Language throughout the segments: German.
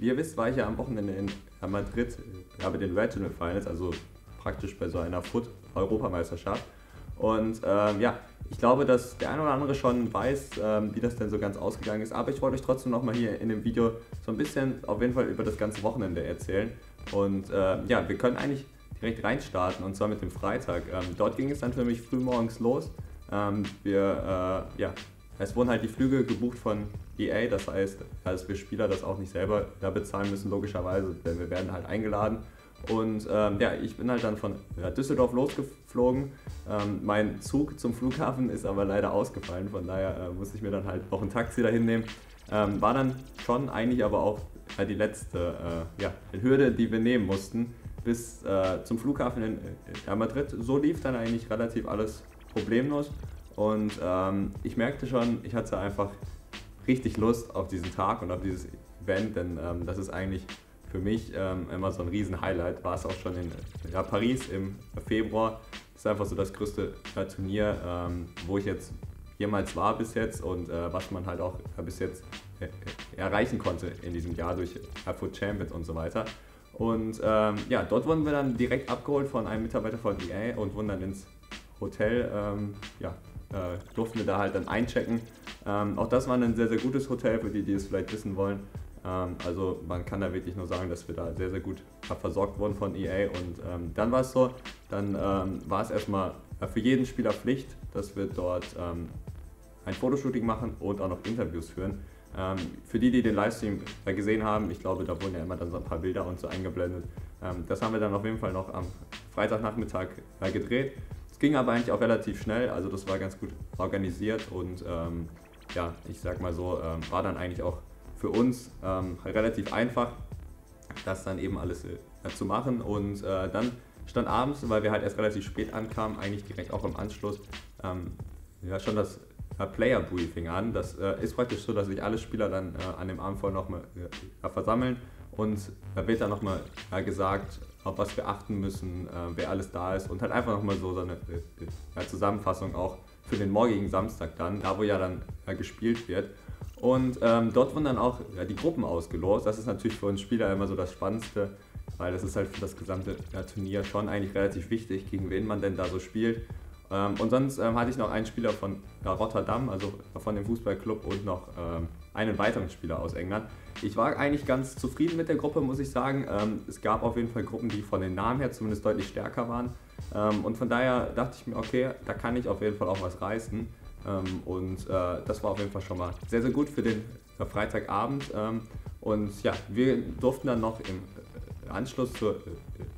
wie ihr wisst, war ich ja am Wochenende in Madrid bei den Regional Finals, also praktisch bei so einer Foot-Europameisterschaft. Und ja, ich glaube, dass der eine oder andere schon weiß, wie das denn so ganz ausgegangen ist. Aber ich wollte euch trotzdem nochmal hier in dem Video so ein bisschen auf jeden Fall über das ganze Wochenende erzählen. Und ja, wir können eigentlich direkt reinstarten, und zwar mit dem Freitag. Dort ging es dann für mich früh morgens los. Ja, es wurden halt die Flüge gebucht von EA, das heißt, dass wir Spieler das auch nicht selber bezahlen müssen, logischerweise, denn wir werden halt eingeladen. Und ja, ich bin halt dann von Düsseldorf losgeflogen. Mein Zug zum Flughafen ist aber leider ausgefallen, von daher musste ich mir dann halt noch ein Taxi dahin nehmen. War dann schon eigentlich aber auch die letzte ja, Hürde, die wir nehmen mussten, bis zum Flughafen in Madrid. So lief dann eigentlich relativ alles problemlos. Und ich merkte schon, ich hatte einfach richtig Lust auf diesen Tag und auf dieses Event, denn das ist eigentlich für mich immer so ein Riesen-Highlight. War es auch schon in Paris im Februar. Das ist einfach so das größte Turnier, wo ich jetzt jemals war bis jetzt, und was man halt auch bis jetzt erreichen konnte in diesem Jahr durch Foot Champions und so weiter. Und ja, dort wurden wir dann direkt abgeholt von einem Mitarbeiter von EA und wurden dann ins Hotel, ja, durften wir da halt dann einchecken. Auch das war ein sehr, sehr gutes Hotel, für die, die es vielleicht wissen wollen. Also man kann da wirklich nur sagen, dass wir da sehr, sehr gut versorgt wurden von EA. Und dann war es so, dann war es erstmal für jeden Spieler Pflicht, dass wir dort ein Fotoshooting machen und auch noch Interviews führen. Für die, die den Livestream gesehen haben, ich glaube, da wurden ja immer dann so ein paar Bilder und so eingeblendet. Das haben wir dann auf jeden Fall noch am Freitagnachmittag gedreht. Es ging aber eigentlich auch relativ schnell, also das war ganz gut organisiert, und ja, ich sag mal so, war dann eigentlich auch für uns relativ einfach, das dann eben alles zu machen. Und dann stand abends, weil wir halt erst relativ spät ankamen, eigentlich direkt auch im Anschluss, ja, schon das Player Briefing an. Das ist praktisch so, dass sich alle Spieler dann an dem Abend vorher nochmal versammeln, und da wird dann nochmal gesagt, auf was wir achten müssen, wer alles da ist, und halt einfach nochmal so eine Zusammenfassung auch für den morgigen Samstag dann, da wo ja dann gespielt wird. Und dort wurden dann auch die Gruppen ausgelost. Das ist natürlich für uns Spieler immer so das Spannendste, weil das ist halt für das gesamte Turnier schon eigentlich relativ wichtig, gegen wen man denn da so spielt. Und sonst hatte ich noch einen Spieler von Rotterdam, also von dem Fußballclub, und noch einen weiteren Spieler aus England. Ich war eigentlich ganz zufrieden mit der Gruppe, muss ich sagen. Es gab auf jeden Fall Gruppen, die von den Namen her zumindest deutlich stärker waren. Und von daher dachte ich mir, okay, da kann ich auf jeden Fall auch was reißen. Und das war auf jeden Fall schon mal sehr, sehr gut für den Freitagabend. Und ja, wir durften dann noch im Anschluss zur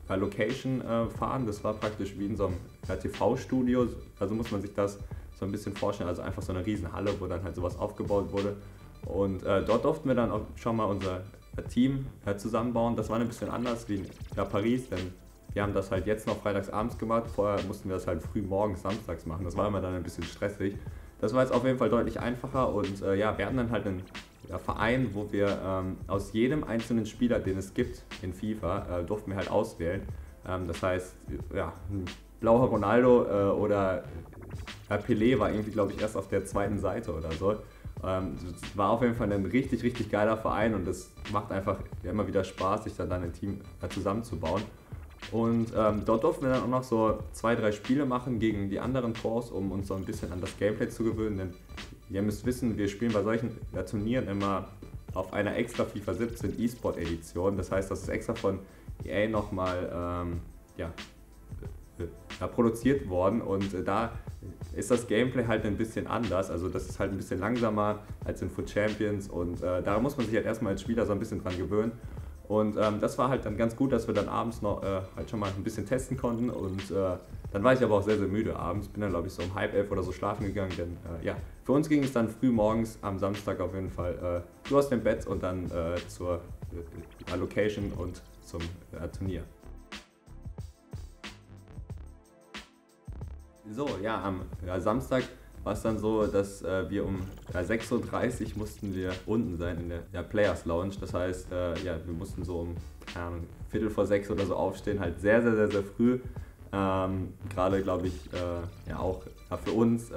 Location fahren. Das war praktisch wie in so einem TV-Studio, also muss man sich das so ein bisschen vorstellen, also einfach so eine riesen Halle, wo dann halt sowas aufgebaut wurde. Und dort durften wir dann auch schon mal unser Team zusammenbauen. Das war ein bisschen anders wie in Paris, denn wir haben das halt jetzt noch freitagsabends gemacht. Vorher mussten wir das halt früh morgens samstags machen. Das war immer dann ein bisschen stressig. Das war jetzt auf jeden Fall deutlich einfacher, und ja, wir hatten dann halt einen Verein, wo wir aus jedem einzelnen Spieler, den es gibt in FIFA, durften wir halt auswählen. Das heißt, ja, ein blauer Ronaldo oder Pelé war irgendwie, glaube ich, erst auf der zweiten Seite oder so. Es war auf jeden Fall ein richtig, richtig geiler Verein, und es macht einfach immer wieder Spaß, sich dann ein Team zusammenzubauen. Und dort durften wir dann auch noch so 2, 3 Spiele machen gegen die anderen Pros, um uns so ein bisschen an das Gameplay zu gewöhnen. Denn ihr müsst wissen, wir spielen bei solchen Turnieren immer auf einer extra FIFA 17 E-Sport Edition. Das heißt, das ist extra von EA nochmal ja, produziert worden, und da ist das Gameplay halt ein bisschen anders. Also das ist halt ein bisschen langsamer als in Foot Champions, und da muss man sich halt erstmal als Spieler so ein bisschen dran gewöhnen. Und das war halt dann ganz gut, dass wir dann abends noch halt schon mal ein bisschen testen konnten, und dann war ich aber auch sehr, sehr müde abends. Bin dann, glaube ich, so um 10:30 oder so schlafen gegangen, denn ja, für uns ging es dann früh morgens am Samstag auf jeden Fall aus dem Bett und dann zur Location und zum Turnier. So, ja, am Samstag war es dann so, dass wir um 6:30 Uhr mussten wir unten sein in der Players Lounge. Das heißt, ja, wir mussten so um 5:45 oder so aufstehen, halt sehr, sehr, sehr, sehr früh. Gerade, glaube ich, ja auch für uns,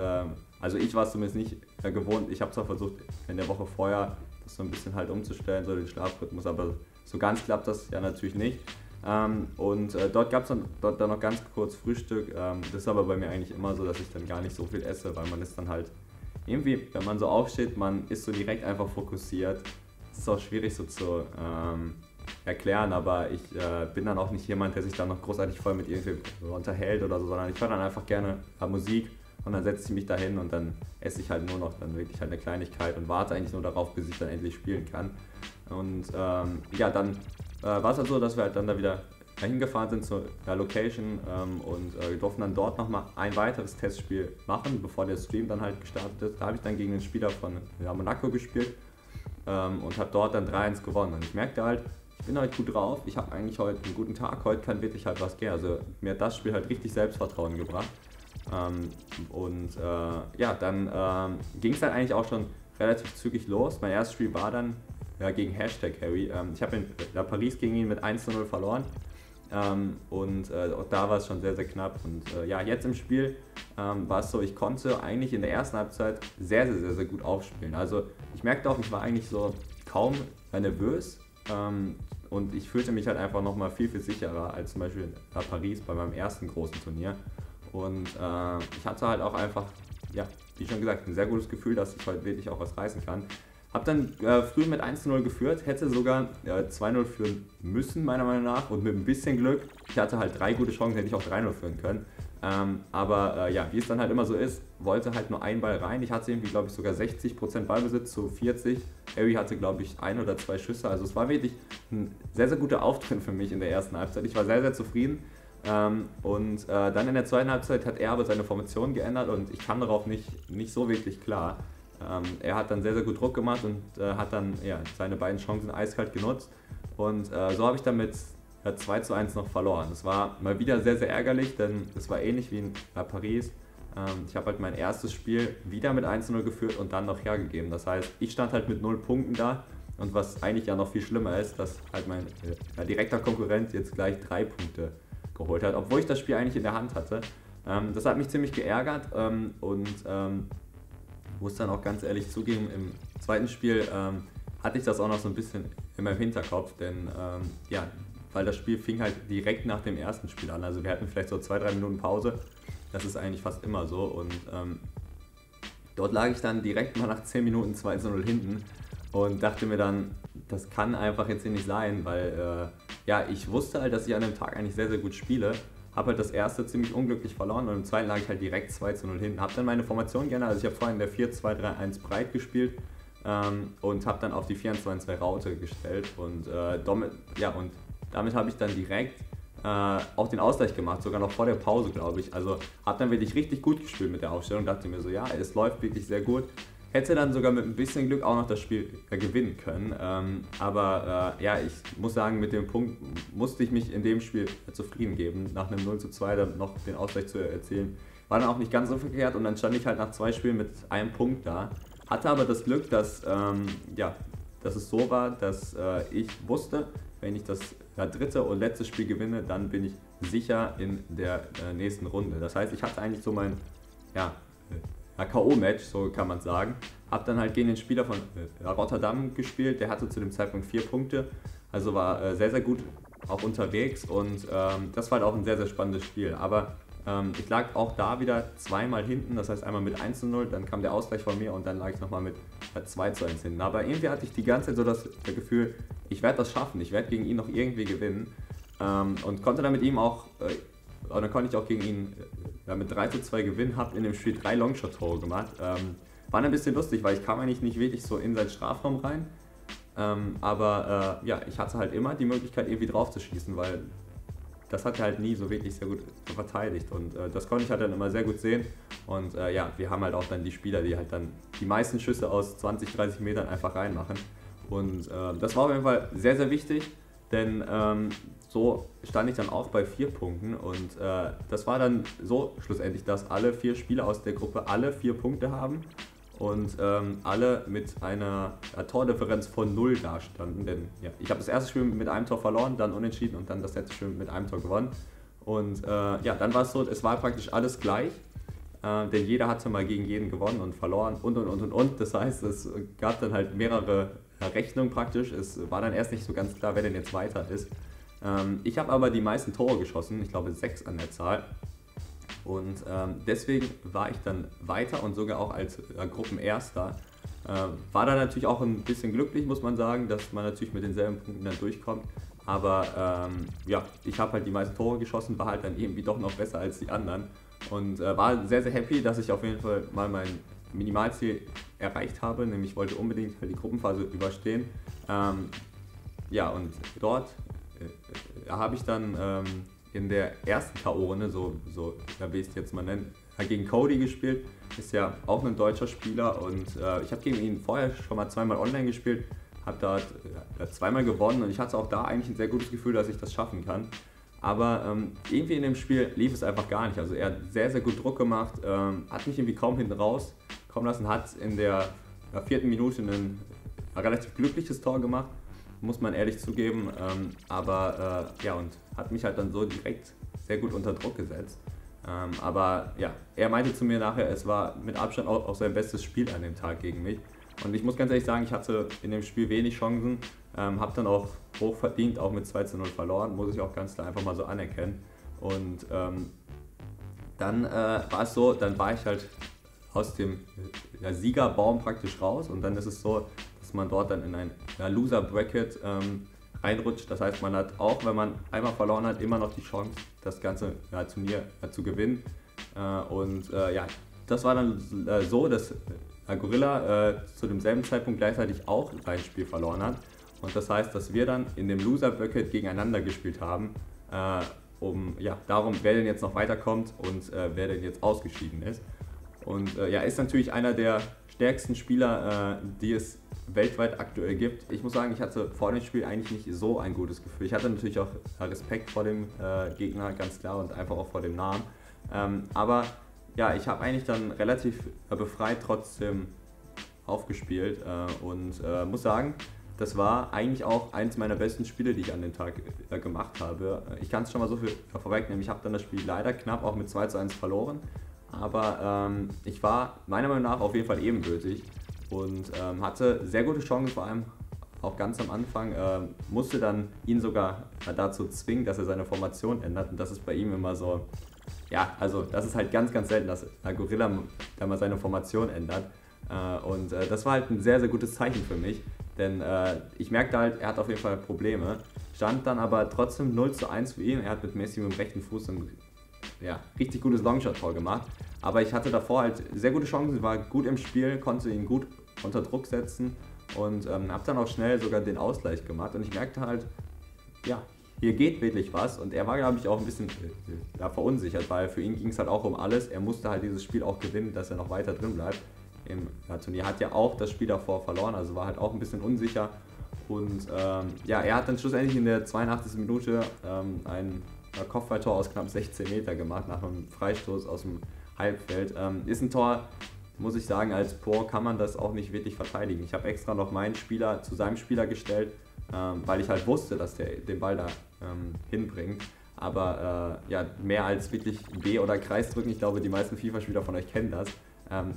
also ich war es zumindest nicht gewohnt. Ich habe zwar versucht, in der Woche vorher das so ein bisschen halt umzustellen, so den Schlafrhythmus, aber so ganz klappt das ja natürlich nicht. Dort gab es dann noch ganz kurz Frühstück. Das ist aber bei mir eigentlich immer so, dass ich dann gar nicht so viel esse, weil man ist dann halt irgendwie, wenn man so aufsteht, man ist so direkt einfach fokussiert. Das ist auch schwierig so zu erklären, aber ich bin dann auch nicht jemand, der sich dann noch großartig voll mit irgendwie unterhält oder so, sondern ich höre dann einfach gerne Musik und dann setze ich mich dahin und dann esse ich halt nur noch dann wirklich halt eine Kleinigkeit und warte eigentlich nur darauf, bis ich dann endlich spielen kann. Und dann war es halt so, dass wir halt dann da wieder hingefahren sind zur Location wir durften dann dort nochmal ein weiteres Testspiel machen, bevor der Stream dann halt gestartet ist. Da habe ich dann gegen den Spieler von Monaco gespielt und habe dort dann 3-1 gewonnen. Und ich merkte halt, ich bin halt gut drauf, ich habe eigentlich heute einen guten Tag, heute kann wirklich halt was gehen. Also mir hat das Spiel halt richtig Selbstvertrauen gebracht. Dann ging es halt eigentlich auch schon relativ zügig los. Mein erstes Spiel war dann gegen #Harry. Ich habe in Paris gegen ihn mit 1:0 verloren. Auch da war es schon sehr, sehr knapp. Jetzt im Spiel war es so, ich konnte eigentlich in der ersten Halbzeit sehr, sehr, sehr, sehr gut aufspielen. Also ich merkte auch, ich war eigentlich so kaum nervös und ich fühlte mich halt einfach nochmal viel, viel sicherer als zum Beispiel in Paris bei meinem ersten großen Turnier. Ich hatte halt auch einfach, wie schon gesagt, ein sehr gutes Gefühl, dass ich heute wirklich auch was reißen kann. Hab dann früh mit 1:0 geführt, hätte sogar 2:0 führen müssen, meiner Meinung nach, und mit ein bisschen Glück, ich hatte halt 3 gute Chancen, hätte ich auch 3:0 führen können. Wie es dann halt immer so ist, wollte halt nur ein Ball rein. Ich hatte irgendwie, glaube ich, sogar 60% Ballbesitz zu 40. Harry hatte, glaube ich, 1 oder 2 Schüsse. Also es war wirklich ein sehr, sehr guter Auftritt für mich in der ersten Halbzeit. Ich war sehr, sehr zufrieden. Dann in der zweiten Halbzeit hat er aber seine Formation geändert und ich kam darauf nicht so wirklich klar. Er hat dann sehr, sehr gut Druck gemacht und hat dann seine beiden Chancen eiskalt genutzt. So habe ich dann mit 2:1 noch verloren. Das war mal wieder sehr, sehr ärgerlich, denn es war ähnlich wie in Paris. Ich habe halt mein erstes Spiel wieder mit 1:0 geführt und dann noch hergegeben. Das heißt, ich stand halt mit 0 Punkten da. Und was eigentlich ja noch viel schlimmer ist, dass halt mein direkter Konkurrent jetzt gleich 3 Punkte geholt hat, obwohl ich das Spiel eigentlich in der Hand hatte. Das hat mich ziemlich geärgert muss dann auch ganz ehrlich zugeben, im zweiten Spiel hatte ich das auch noch so ein bisschen in meinem Hinterkopf, denn weil das Spiel fing halt direkt nach dem ersten Spiel an. Also wir hatten vielleicht so 2-3 Minuten Pause, das ist eigentlich fast immer so und dort lag ich dann direkt mal nach 10 Minuten 2:0 hinten und dachte mir dann, das kann einfach jetzt hier nicht sein, weil ich wusste halt, dass ich an dem Tag eigentlich sehr, sehr gut spiele. Habe halt das erste ziemlich unglücklich verloren und im zweiten lag ich halt direkt 2:0 hinten. Habe dann meine Formation geändert, also ich habe vorhin in der 4-2-3-1 breit gespielt und habe dann auf die 4-2-2 Raute gestellt und damit habe ich dann direkt auch den Ausgleich gemacht, sogar noch vor der Pause, glaube ich. Also habe dann wirklich richtig gut gespielt mit der Aufstellung, dachte mir so, ja, es läuft wirklich sehr gut. Hätte dann sogar mit ein bisschen Glück auch noch das Spiel gewinnen können. Ich muss sagen, mit dem Punkt musste ich mich in dem Spiel zufrieden geben. Nach einem 0:2 dann noch den Ausgleich zu erzielen. War dann auch nicht ganz so verkehrt und dann stand ich halt nach 2 Spielen mit einem Punkt da. Hatte aber das Glück, dass es so war, dass ich wusste, wenn ich das dritte und letzte Spiel gewinne, dann bin ich sicher in der nächsten Runde. Das heißt, ich hatte eigentlich so mein K.O.-Match, so kann man sagen. Hab dann halt gegen den Spieler von Rotterdam gespielt, der hatte zu dem Zeitpunkt 4 Punkte, also war sehr, sehr gut auch unterwegs und das war halt auch ein sehr, sehr spannendes Spiel. Aber ich lag auch da wieder zweimal hinten, das heißt einmal mit 1:0, dann kam der Ausgleich von mir und dann lag ich nochmal mit 2:1 hinten. Aber irgendwie hatte ich die ganze Zeit so das Gefühl, ich werde das schaffen, ich werde gegen ihn noch irgendwie gewinnen und konnte dann mit ihm auch und dann konnte ich auch gegen ihn mit 3:2 gewinnen, habe in dem Spiel 3 Longshot-Tore gemacht. War ein bisschen lustig, weil ich kam eigentlich nicht wirklich so in seinen Strafraum rein. Ich hatte halt immer die Möglichkeit irgendwie drauf zu schießen, weil das hat er halt nie so wirklich sehr gut verteidigt. Und das konnte ich halt dann immer sehr gut sehen. Und wir haben halt auch dann die Spieler, die halt dann die meisten Schüsse aus 20, 30 Metern einfach reinmachen. Und das war auf jeden Fall sehr, sehr wichtig, denn so stand ich dann auch bei 4 Punkten und das war dann so schlussendlich, dass alle 4 Spieler aus der Gruppe alle 4 Punkte haben und alle mit einer Tordifferenz von 0 dastanden, denn ich habe das erste Spiel mit einem Tor verloren, dann unentschieden und dann das letzte Spiel mit einem Tor gewonnen und dann war es so, es war praktisch alles gleich, denn jeder hatte mal gegen jeden gewonnen und verloren und. Das heißt, es gab dann halt mehrere Rechnung praktisch. Es war dann erst nicht so ganz klar, wer denn jetzt weiter ist. Ich habe aber die meisten Tore geschossen, ich glaube 6 an der Zahl. Und deswegen war ich dann weiter und sogar auch als Gruppenerster. War dann natürlich auch ein bisschen glücklich, muss man sagen, dass man natürlich mit denselben Punkten dann durchkommt. Aber ja, ich habe halt die meisten Tore geschossen, war halt dann irgendwie doch noch besser als die anderen. Und war sehr, sehr happy, dass ich auf jeden Fall mal mein Minimalziel erreicht habe. Nämlich wollte unbedingt halt die Gruppenphase überstehen. Ja, und dort habe ich dann in der ersten K.O.-Runde, so wie ich es jetzt mal nenne, gegen Cody gespielt. Ist ja auch ein deutscher Spieler und ich habe gegen ihn vorher schon mal zweimal online gespielt, habe da zweimal gewonnen und ich hatte auch da eigentlich ein sehr gutes Gefühl, dass ich das schaffen kann. Aber irgendwie in dem Spiel lief es einfach gar nicht. Also er hat sehr, sehr gut Druck gemacht, hat mich irgendwie kaum hinten rauskommen lassen, hat in der 4. Minute ein relativ glückliches Tor gemacht, muss man ehrlich zugeben. Aber ja, und hat mich halt dann so direkt sehr gut unter Druck gesetzt. Aber ja, er meinte zu mir nachher, es war mit Abstand auch sein bestes Spiel an dem Tag gegen mich. Und ich muss ganz ehrlich sagen, ich hatte in dem Spiel wenig Chancen, habe dann auch hoch verdient, auch mit 2:0 verloren, muss ich auch ganz klar einfach mal so anerkennen. Und dann war es so, dann war ich halt aus dem Siegerbaum praktisch raus und dann ist es so, dass man dort dann in ein Loser-Bracket reinrutscht. Das heißt, man hat auch, wenn man einmal verloren hat, immer noch die Chance, das ganze Turnier zu gewinnen. Und ja, das war dann so, dass Gorilla zu demselben Zeitpunkt gleichzeitig auch sein Spiel verloren hat. Und das heißt, dass wir dann in dem Loser-Bracket gegeneinander gespielt haben, darum, wer denn jetzt noch weiterkommt und wer denn jetzt ausgeschieden ist. Und ja, ist natürlich einer der stärksten Spieler, die es weltweit aktuell gibt. Ich muss sagen, ich hatte vor dem Spiel eigentlich nicht so ein gutes Gefühl. Ich hatte natürlich auch Respekt vor dem Gegner, ganz klar, und einfach auch vor dem Namen. Aber ja, ich habe eigentlich dann relativ befreit trotzdem aufgespielt und muss sagen, das war eigentlich auch eins meiner besten Spiele, die ich an dem Tag gemacht habe. Ich kann es schon mal so viel vorwegnehmen, ich habe dann das Spiel leider knapp auch mit 2:1 verloren, aber ich war meiner Meinung nach auf jeden Fall ebenbürtig und hatte sehr gute Chancen, vor allem auch ganz am Anfang, musste dann ihn sogar dazu zwingen, dass er seine Formation ändert und das ist bei ihm immer so. Ja, also das ist halt ganz, ganz selten, dass Gorilla da mal seine Formation ändert. Und das war halt ein sehr, sehr gutes Zeichen für mich, denn ich merkte halt, er hat auf jeden Fall Probleme. Stand dann aber trotzdem 0:1 für ihn. Er hat mit Messi mit dem rechten Fuß ein richtig gutes Longshot-Tor gemacht. Aber ich hatte davor halt sehr gute Chancen, war gut im Spiel, konnte ihn gut unter Druck setzen und habe dann auch schnell sogar den Ausgleich gemacht. Und ich merkte halt, ja, hier geht wirklich was und er war, glaube ich, auch ein bisschen verunsichert, weil für ihn ging es halt auch um alles. Er musste halt dieses Spiel auch gewinnen, dass er noch weiter drin bleibt. Im Turnier hat ja auch das Spiel davor verloren, also war halt auch ein bisschen unsicher. Und ja, er hat dann schlussendlich in der 82. Minute ein Kopfballtor aus knapp 16 Meter gemacht, nach einem Freistoß aus dem Halbfeld. Ist ein Tor, muss ich sagen, als Pro kann man das auch nicht wirklich verteidigen. Ich habe extra noch meinen Spieler zu seinem Spieler gestellt, weil ich halt wusste, dass der den Ball da hinbringt. Aber ja, mehr als wirklich B- oder Kreis drücken, ich glaube, die meisten FIFA-Spieler von euch kennen das,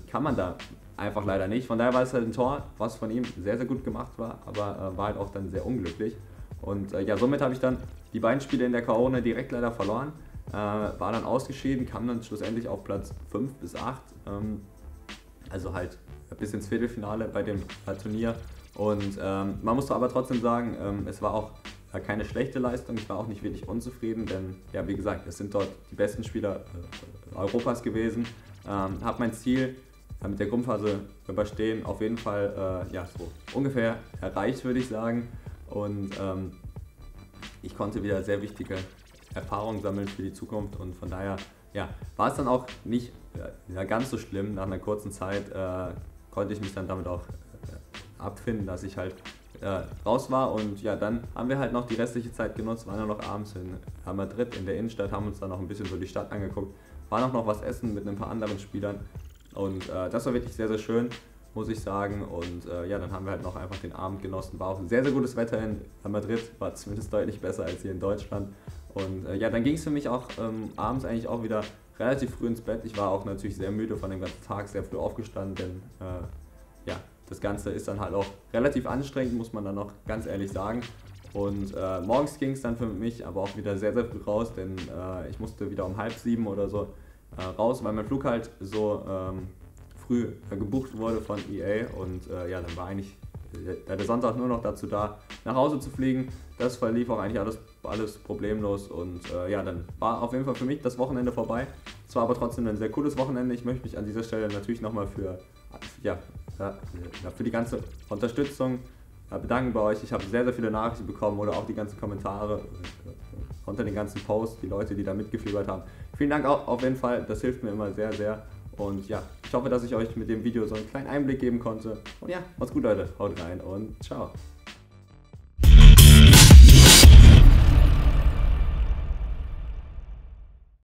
kann man da einfach leider nicht. Von daher war es halt ein Tor, was von ihm sehr, sehr gut gemacht war, aber war halt auch dann sehr unglücklich. Und ja, somit habe ich dann die beiden Spiele in der K.O.-Runde direkt leider verloren, war dann ausgeschieden, kam dann schlussendlich auf Platz 5 bis 8, also halt bis ins Viertelfinale bei dem Turnier. Und man muss aber trotzdem sagen, es war auch keine schlechte Leistung, ich war auch nicht wirklich unzufrieden, denn ja, wie gesagt, es sind dort die besten Spieler Europas gewesen. Habe mein Ziel mit der Gruppenphase überstehen auf jeden Fall ja, so ungefähr erreicht, würde ich sagen. Und ich konnte wieder sehr wichtige Erfahrungen sammeln für die Zukunft und von daher ja, war es dann auch nicht ganz so schlimm. Nach einer kurzen Zeit konnte ich mich dann damit auch abfinden, dass ich halt raus war und ja, dann haben wir halt noch die restliche Zeit genutzt, waren dann noch abends in Madrid in der Innenstadt, haben uns dann noch ein bisschen so die Stadt angeguckt, waren auch noch was essen mit ein paar anderen Spielern und das war wirklich sehr, sehr schön, muss ich sagen und ja, dann haben wir halt noch einfach den Abend genossen, war auch ein sehr, sehr gutes Wetter in Madrid, war zumindest deutlich besser als hier in Deutschland und ja, dann ging es für mich auch abends eigentlich auch wieder relativ früh ins Bett, ich war auch natürlich sehr müde von dem ganzen Tag, sehr früh aufgestanden, denn ja, das Ganze ist dann halt auch relativ anstrengend, muss man dann noch ganz ehrlich sagen. Und morgens ging es dann für mich aber auch wieder sehr, sehr früh raus, denn ich musste wieder um 6:30 oder so raus, weil mein Flug halt so früh gebucht wurde von EA und ja, dann war eigentlich der Sonntag nur noch dazu da, nach Hause zu fliegen. Das verlief auch eigentlich alles problemlos und ja, dann war auf jeden Fall für mich das Wochenende vorbei. Es war aber trotzdem ein sehr cooles Wochenende. Ich möchte mich an dieser Stelle natürlich nochmal für die ganze Unterstützung bedanken bei euch. Ich habe sehr, sehr viele Nachrichten bekommen oder auch die ganzen Kommentare unter den ganzen Posts, die Leute, die da mitgefiebert haben. Vielen Dank auch auf jeden Fall, das hilft mir immer sehr, sehr. Und ja, ich hoffe, dass ich euch mit dem Video so einen kleinen Einblick geben konnte. Und ja, macht's gut, Leute. Haut rein und ciao.